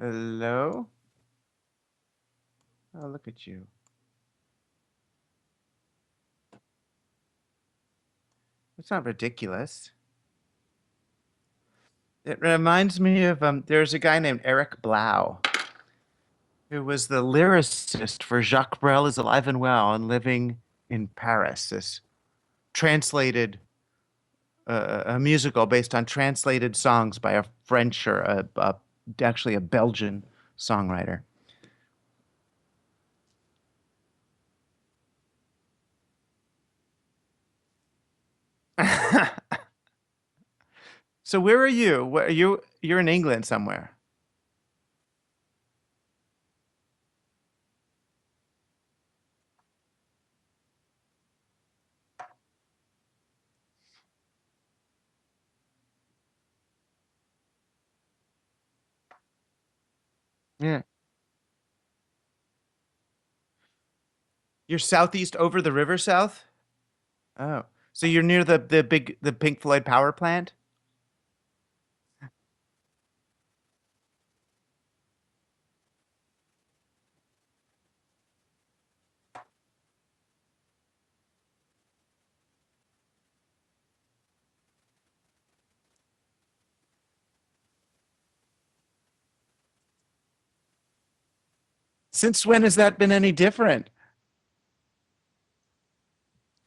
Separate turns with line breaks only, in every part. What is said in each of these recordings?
Hello? Oh, look at you. It's not ridiculous. It reminds me of there's a guy named Eric Blau who was the lyricist for Jacques Brel is Alive and Well and Living in Paris. This translated a musical based on translated songs by a French or actually a Belgian songwriter. So where are you? Where are you? You're in England somewhere. Yeah. You're southeast over the river south? Oh, so you're near the Pink Floyd power plant? Since when has that been any different?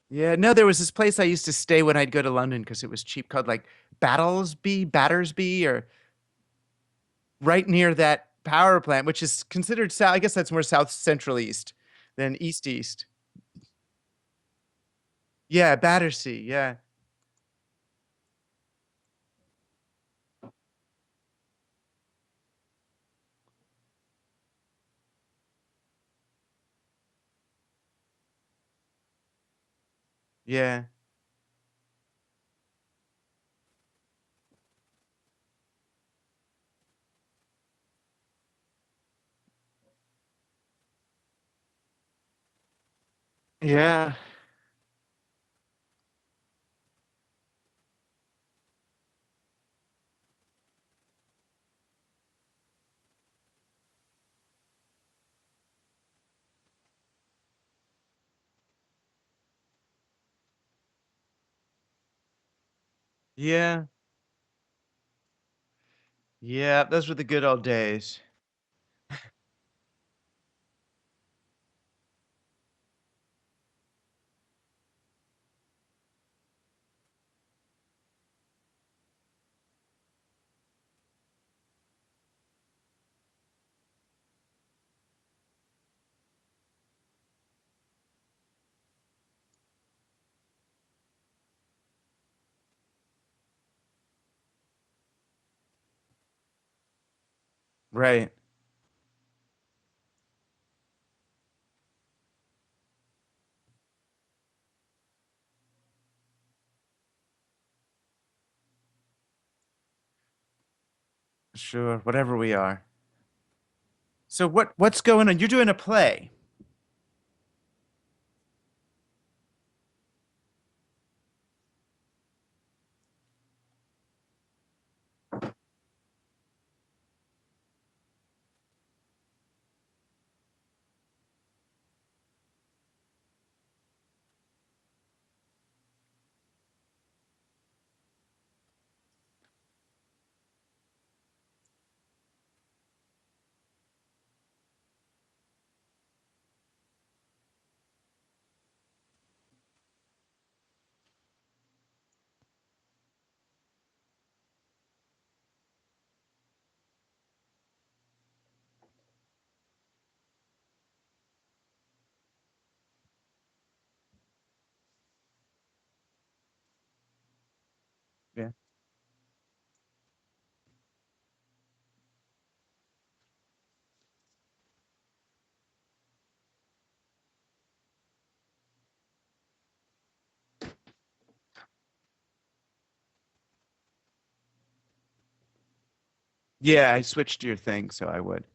Yeah, no, there was this place I used to stay when I'd go to London because it was cheap, called like Battersby, or right near that power plant, which is considered south. I guess that's more south central east than east east. Yeah, Battersea. Yeah, yeah, yeah, yeah, yeah. Those were the good old days. Right. Sure. Whatever we are. So what's going on? You're doing a play. Yeah. Yeah, I switched to your thing, so I would.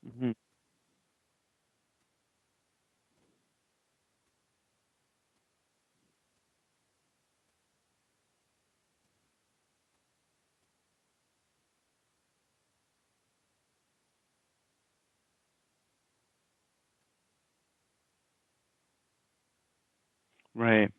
Hmm. Right.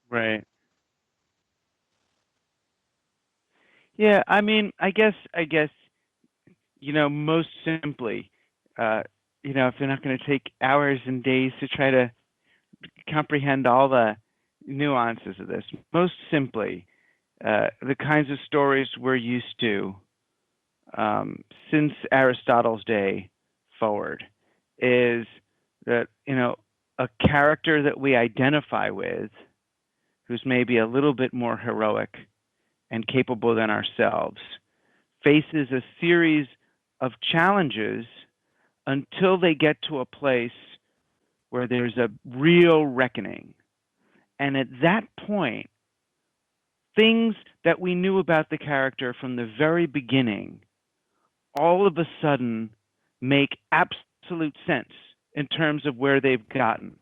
Right. Yeah. I mean, I guess, most simply, uh, if they're not going to take hours and days to try to comprehend all the nuances of this, most simply, the kinds of stories we're used to um, since Aristotle's day forward is that, a character that we identify with, who's maybe a little bit more heroic and capable than ourselves, faces a series of challenges until they get to a place where there's a real reckoning. And at that point, things that we knew about the character from the very beginning all of a sudden make absolute sense in terms of where they've gotten.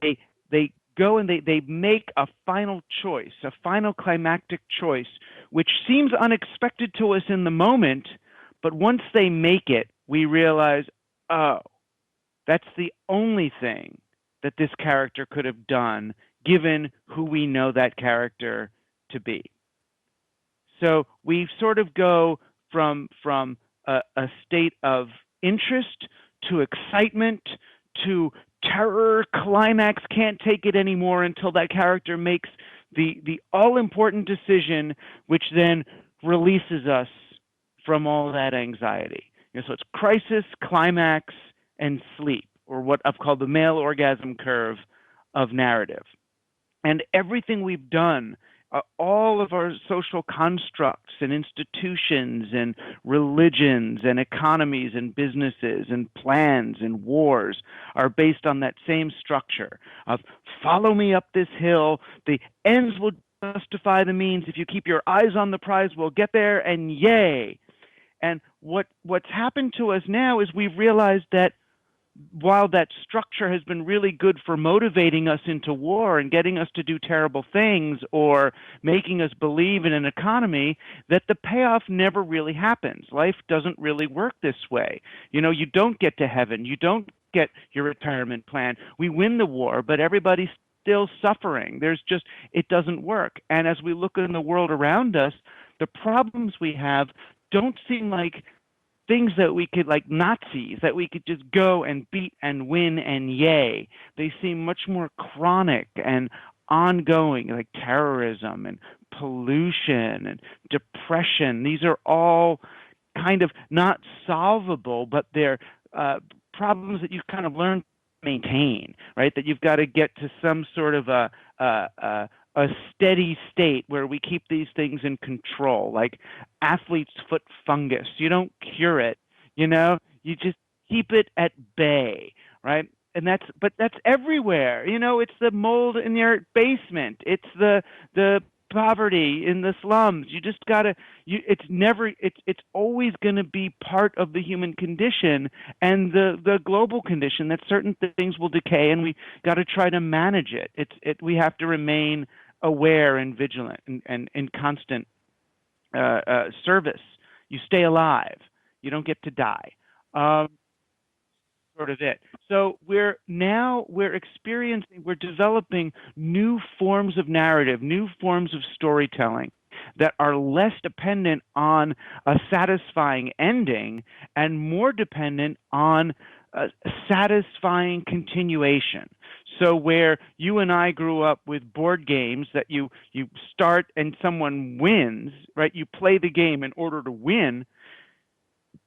They go and they make a final choice, a final climactic choice, which seems unexpected to us in the moment, but once they make it, we realize, oh, that's the only thing that this character could have done given who we know that character to be. So we sort of go from a state of interest to excitement to terror climax, can't take it anymore until that character makes the all important decision, which then releases us from all that anxiety. So it's crisis, climax, and sleep, or what I've called the male orgasm curve of narrative. And everything we've done, all of our social constructs and institutions and religions and economies and businesses and plans and wars are based on that same structure of follow me up this hill. The ends will justify the means. If you keep your eyes on the prize, we'll get there, and yay. And what's happened to us now is we've realized that while that structure has been really good for motivating us into war and getting us to do terrible things or making us believe in an economy, that the payoff never really happens. Life doesn't really work this way. You don't get to heaven. You don't get your retirement plan. We win the war, but everybody's still suffering. It doesn't work. And as we look in the world around us, the problems we have don't seem like things that we could, like Nazis, that we could just go and beat and win and yay. They seem much more chronic and ongoing, like terrorism and pollution and depression. These are all kind of not solvable, but they're problems that you kind of learn to maintain, right? That you've got to get to some sort of a steady state where we keep these things in control, like athlete's foot fungus. You don't cure it, you just keep it at bay, right? And that's everywhere. It's the mold in your basement. It's the poverty in the slums. You just gotta. It's never. It's always going to be part of the human condition and the global condition that certain things will decay, and we got to try to manage it. We have to remain aware and vigilant and in constant service. You stay alive. You don't get to die. Um, Sort of it. So we're experiencing, we're developing new forms of narrative, new forms of storytelling that are less dependent on a satisfying ending and more dependent on a satisfying continuation. So where you and I grew up with board games that you start and someone wins, right? You play the game in order to win.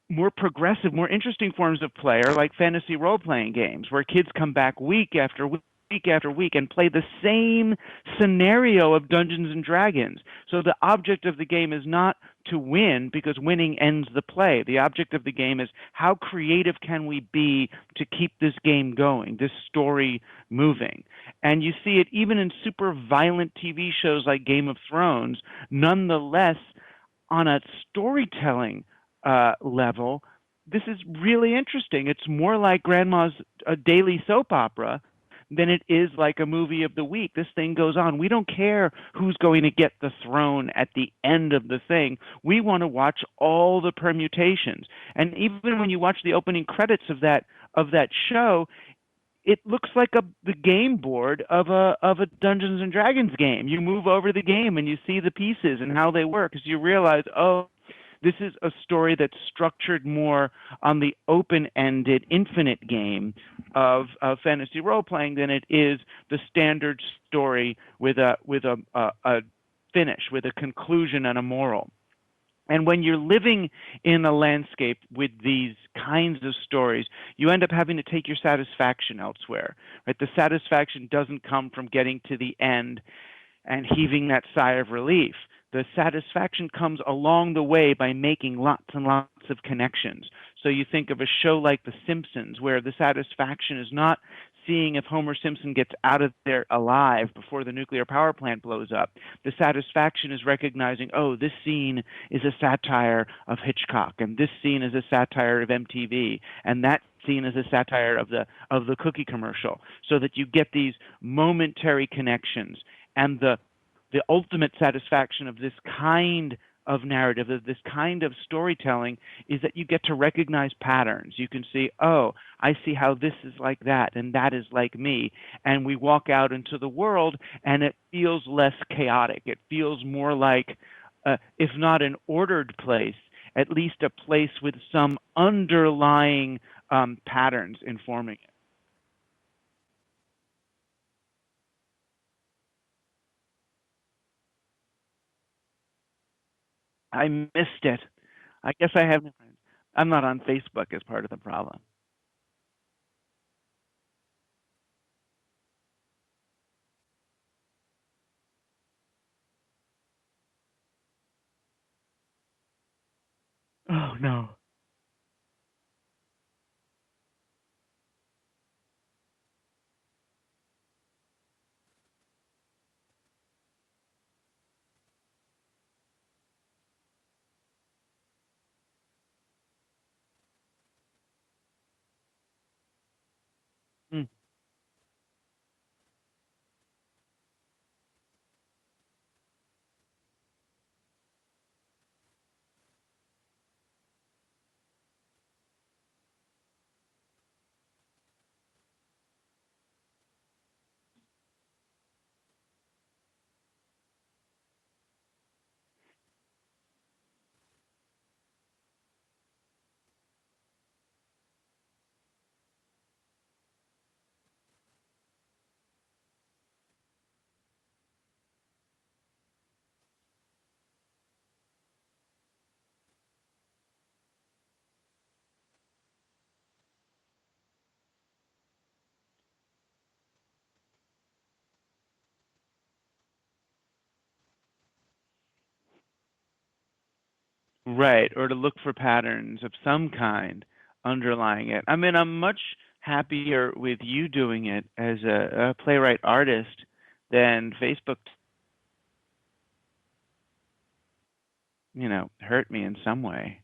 More progressive, more interesting forms of play are like fantasy role playing games where kids come back week after week week after week and play the same scenario of Dungeons and Dragons. So the object of the game is not to win because winning ends the play. The object of the game is how creative can we be to keep this game going, this story moving. And you see it even in super violent TV shows like Game of Thrones. Nonetheless, on a storytelling level, this is really interesting. It's more like Grandma's daily soap opera than it is like a movie of the week. This thing goes on. We don't care who's going to get the throne at the end of the thing. We want to watch all the permutations. And even when you watch the opening credits of that show, it looks like the game board of a Dungeons and Dragons game. You move over the game and you see the pieces and how they work, as you realize, oh, this is a story that's structured more on the open-ended, infinite game of fantasy role-playing than it is the standard story with a finish, with a conclusion and a moral. And when you're living in a landscape with these kinds of stories, you end up having to take your satisfaction elsewhere. Right? The satisfaction doesn't come from getting to the end and heaving that sigh of relief. The satisfaction comes along the way by making lots and lots of connections. So you think of a show like The Simpsons, where the satisfaction is not seeing if Homer Simpson gets out of there alive before the nuclear power plant blows up. The satisfaction is recognizing, oh, this scene is a satire of Hitchcock, and this scene is a satire of MTV, and that scene is a satire of the cookie commercial, so that you get these momentary connections. And the ultimate satisfaction of this kind of narrative, of this kind of storytelling, is that you get to recognize patterns. You can see, oh, I see how this is like that, and that is like me. And we walk out into the world, and it feels less chaotic. It feels more like, if not an ordered place, at least a place with some underlying patterns informing it. I missed it. I guess I have no friends. I'm not on Facebook as part of the problem. Oh no. Mm. Right, or to look for patterns of some kind underlying it. I mean, I'm much happier with you doing it as a playwright artist than Facebook, hurt me in some way.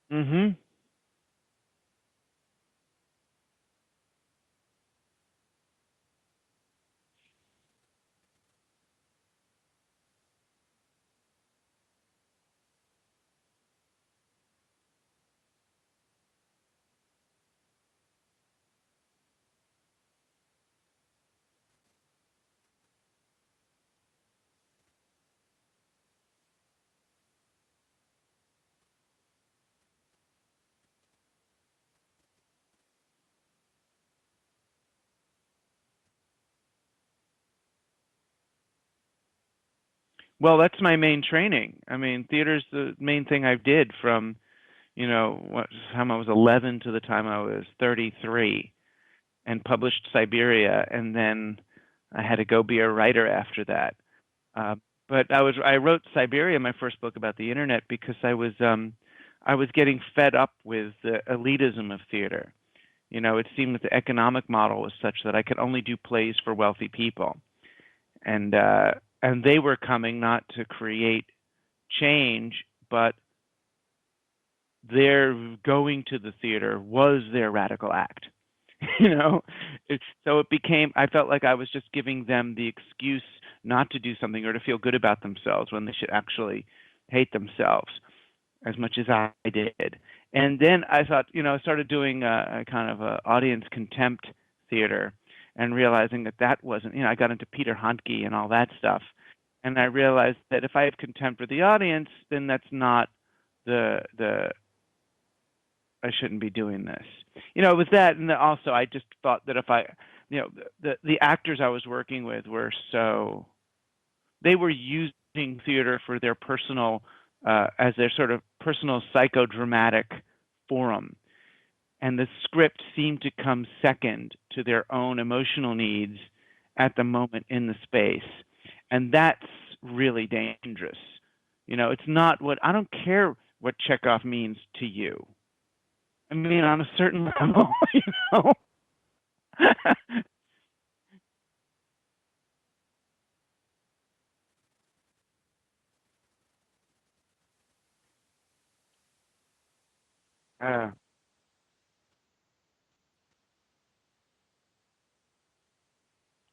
Mm-hmm. Well, that's my main training. I mean, theater's the main thing I did from, what time I was 11 to the time I was 33, and published Siberia, and then I had to go be a writer after that. Uh, but I wrote Siberia, my first book about the internet, because I was getting fed up with the elitism of theater. It seemed that the economic model was such that I could only do plays for wealthy people, and uh, and they were coming not to create change, but their going to the theater was their radical act. you know, so it became. I felt like I was just giving them the excuse not to do something or to feel good about themselves when they should actually hate themselves as much as I did. And then I thought, I started doing a kind of a audience contempt theater, and realizing that that wasn't, I got into Peter Handke and all that stuff, and I realized that if I have contempt for the audience, then that's not the I shouldn't be doing this. With that, and also I just thought that if I, the actors I was working with were so they were using theater for their personal, as their sort of personal psychodramatic forum, and the script seemed to come second to their own emotional needs at the moment in the space, and that's really dangerous. It's not what I don't care what Chekhov means to you. I mean, on a certain level, know. uh,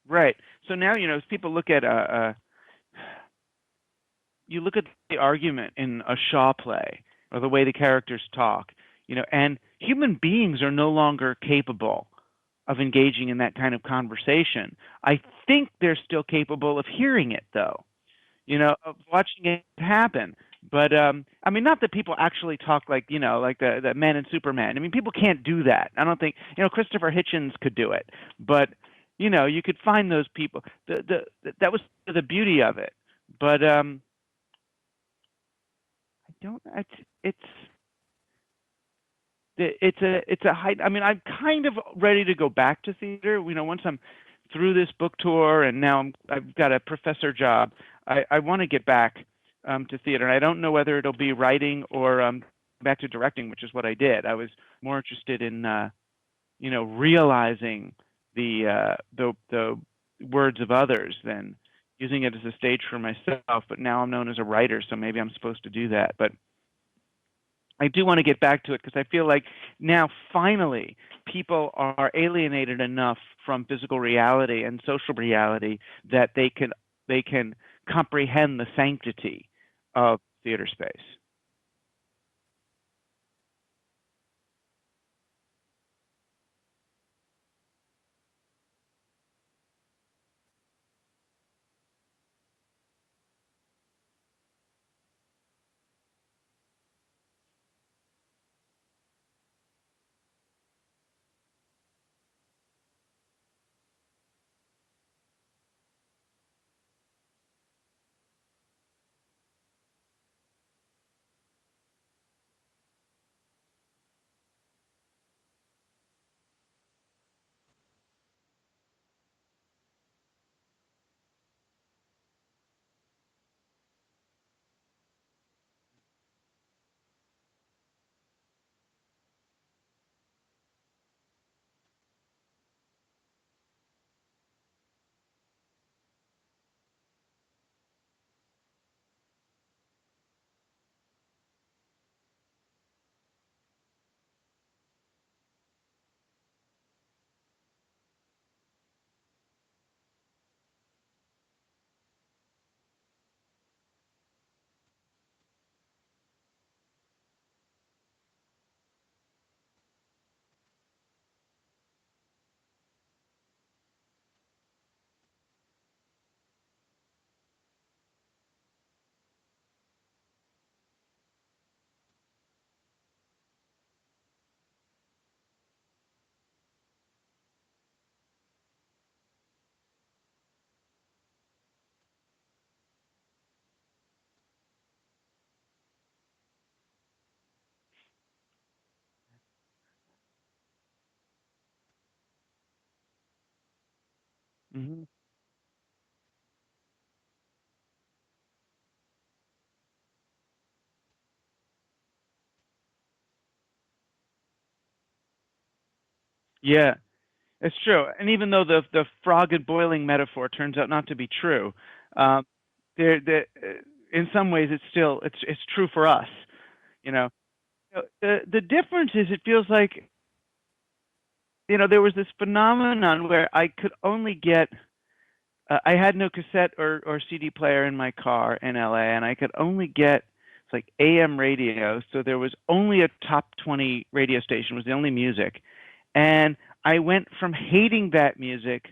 right. So now, as people look at you look at the argument in a Shaw play or the way the characters talk, and human beings are no longer capable of engaging in that kind of conversation. I think they're still capable of hearing it, though, of watching it happen. But I mean, not that people actually talk like like the Man and Superman. I mean, people can't do that. I don't think Christopher Hitchens could do it, but you could find those people. That was the beauty of it. But I don't. It's a high. I mean, I'm kind of ready to go back to theater. Once I'm through this book tour and now I've got a professor job, I want to get back to theater. And I don't know whether it'll be writing or back to directing, which is what I did. I was more interested in realizing the words of others than using it as a stage for myself. But now I'm known as a writer, so maybe I'm supposed to do that. But I do want to get back to it because I feel like now finally people are alienated enough from physical reality and social reality that they can comprehend the sanctity of theater space. Hmm. Yeah, it's true. And even though the frog and boiling metaphor turns out not to be true, um, in some ways it's true for us. You know, the difference is it feels like there was this phenomenon where I could only get I had no cassette or CD player in my car in LA, and I could only get it's like AM radio. So there was only a top 20 radio station was the only music, and I went from hating that music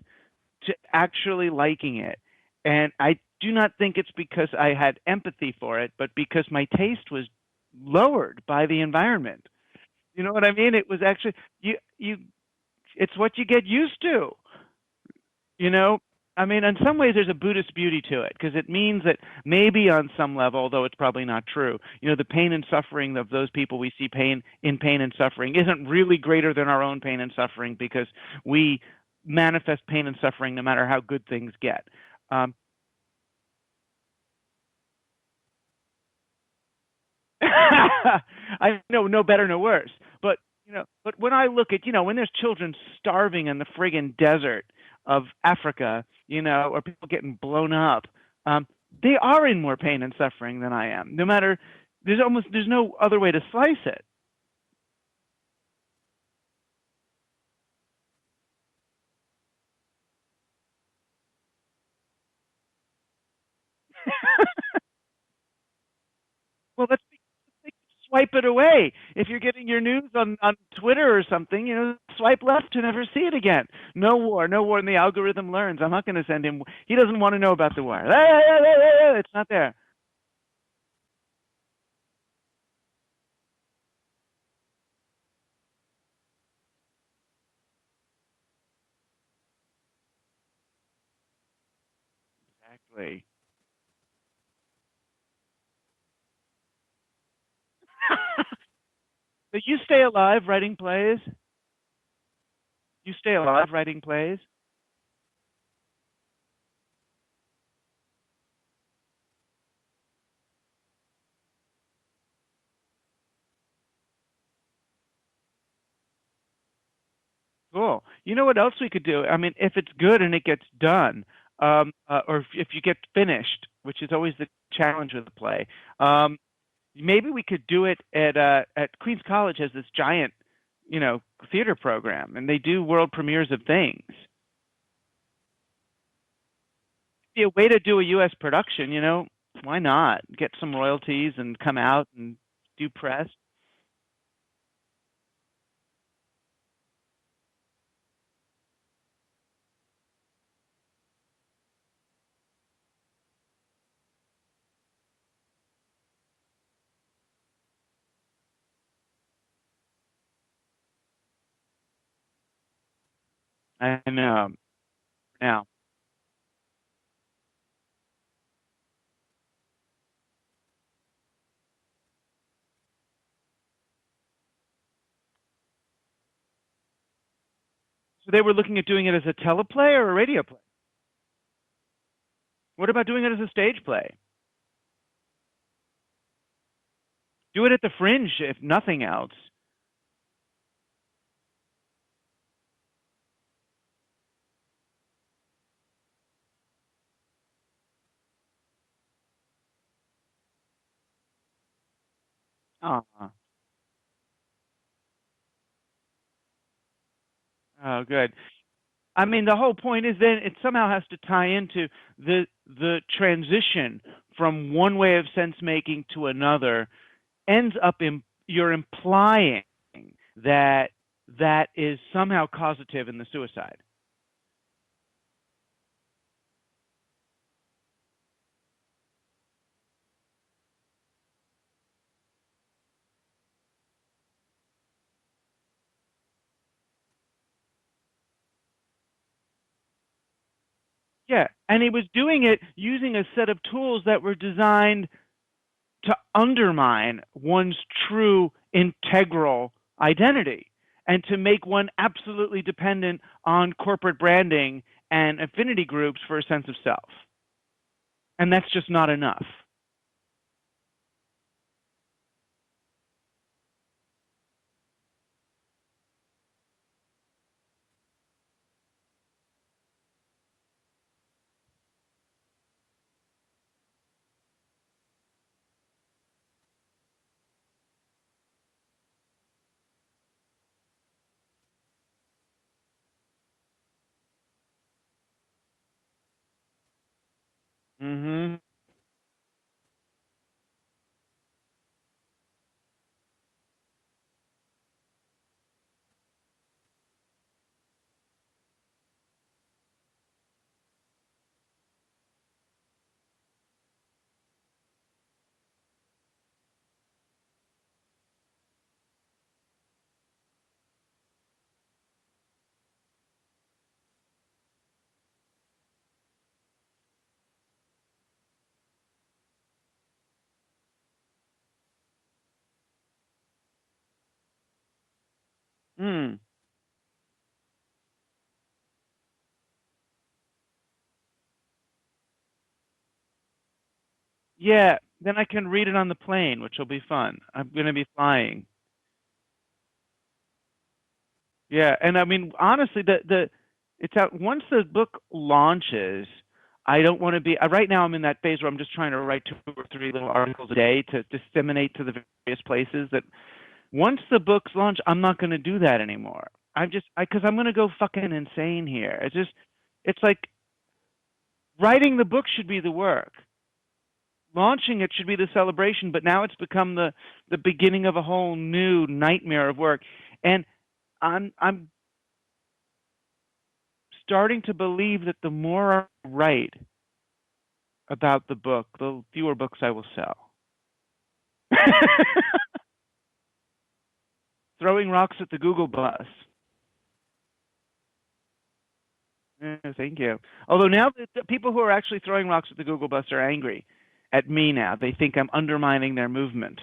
to actually liking it. And I do not think it's because I had empathy for it, but because my taste was lowered by the environment. You know what I mean? It was actually you it's what you get used to, you know? I mean, in some ways there's a Buddhist beauty to it because it means that maybe on some level, although it's probably not true, the pain and suffering of those people we see pain and suffering isn't really greater than our own pain and suffering because we manifest pain and suffering no matter how good things get. Um, I know no better, no worse. But when I look at when there's children starving in the friggin' desert of Africa, or people getting blown up, um, they are in more pain and suffering than I am. No matter, there's no other way to slice it. Well, let's swipe it away. If you're getting your news on Twitter or something, swipe left to never see it again. No war, no war, and the algorithm learns. I'm not going to send him. He doesn't want to know about the war. It's not there. Exactly. But you stay alive writing plays. You stay alive writing plays. Cool. You know what else we could do? I mean, if it's good and it gets done, or if you get finished, which is always the challenge with the play, maybe we could do it at Queens College has this giant, you know, theater program, and they do world premieres of things. Be a way to do a U.S. production, why not get some royalties and come out and do press? I know. Now, so they were looking at doing it as a teleplay or a radio play. What about doing it as a stage play? Do it at the Fringe, if nothing else. Oh, oh, good. I mean, the whole point is then it somehow has to tie into the transition from one way of sense making to another. Ends up in you're implying that that is somehow causative in the suicide. Yeah, and he was doing it using a set of tools that were designed to undermine one's true integral identity and to make one absolutely dependent on corporate branding and affinity groups for a sense of self. And that's just not enough. Mm-hmm. Mm. Yeah, then I can read it on the plane, which will be fun. I'm going to be flying. Yeah, and I mean, honestly, the it's out once the book launches. I don't want to be right now. I'm in that phase where I'm just trying to write 2 or 3 little articles a day to disseminate to the various places. That once the books launch, I'm not going to do that anymore. I'm just because I'm going to go fucking insane here. It's like writing the book should be the work. Launching it should be the celebration, but now it's become the beginning of a whole new nightmare of work. And I'm starting to believe that the more I write about the book, the fewer books I will sell. Throwing rocks at the Google bus. Thank you. Although now the people who are actually throwing rocks at the Google bus are angry at me now. They think I'm undermining their movement.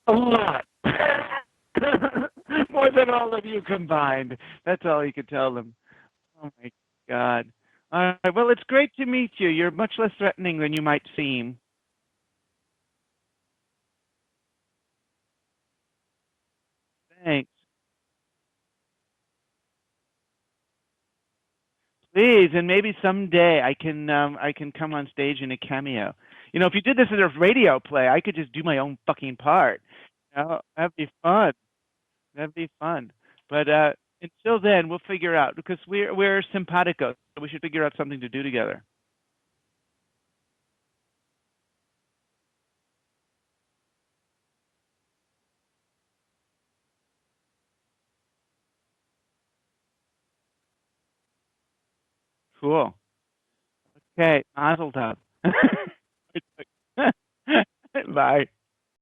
A lot. More than all of you combined. That's all you could tell them. Oh my God. All right. Well, it's great to meet you. You're much less threatening than you might seem. Thanks. Please, and maybe someday I can come on stage in a cameo. You know, if you did this as a radio play, I could just do my own fucking part. You know, that'd be fun. That'd be fun. But until then, we'll figure out because we're simpatico. So we should figure out something to do together. Cool. Okay, Mazel tov. Bye.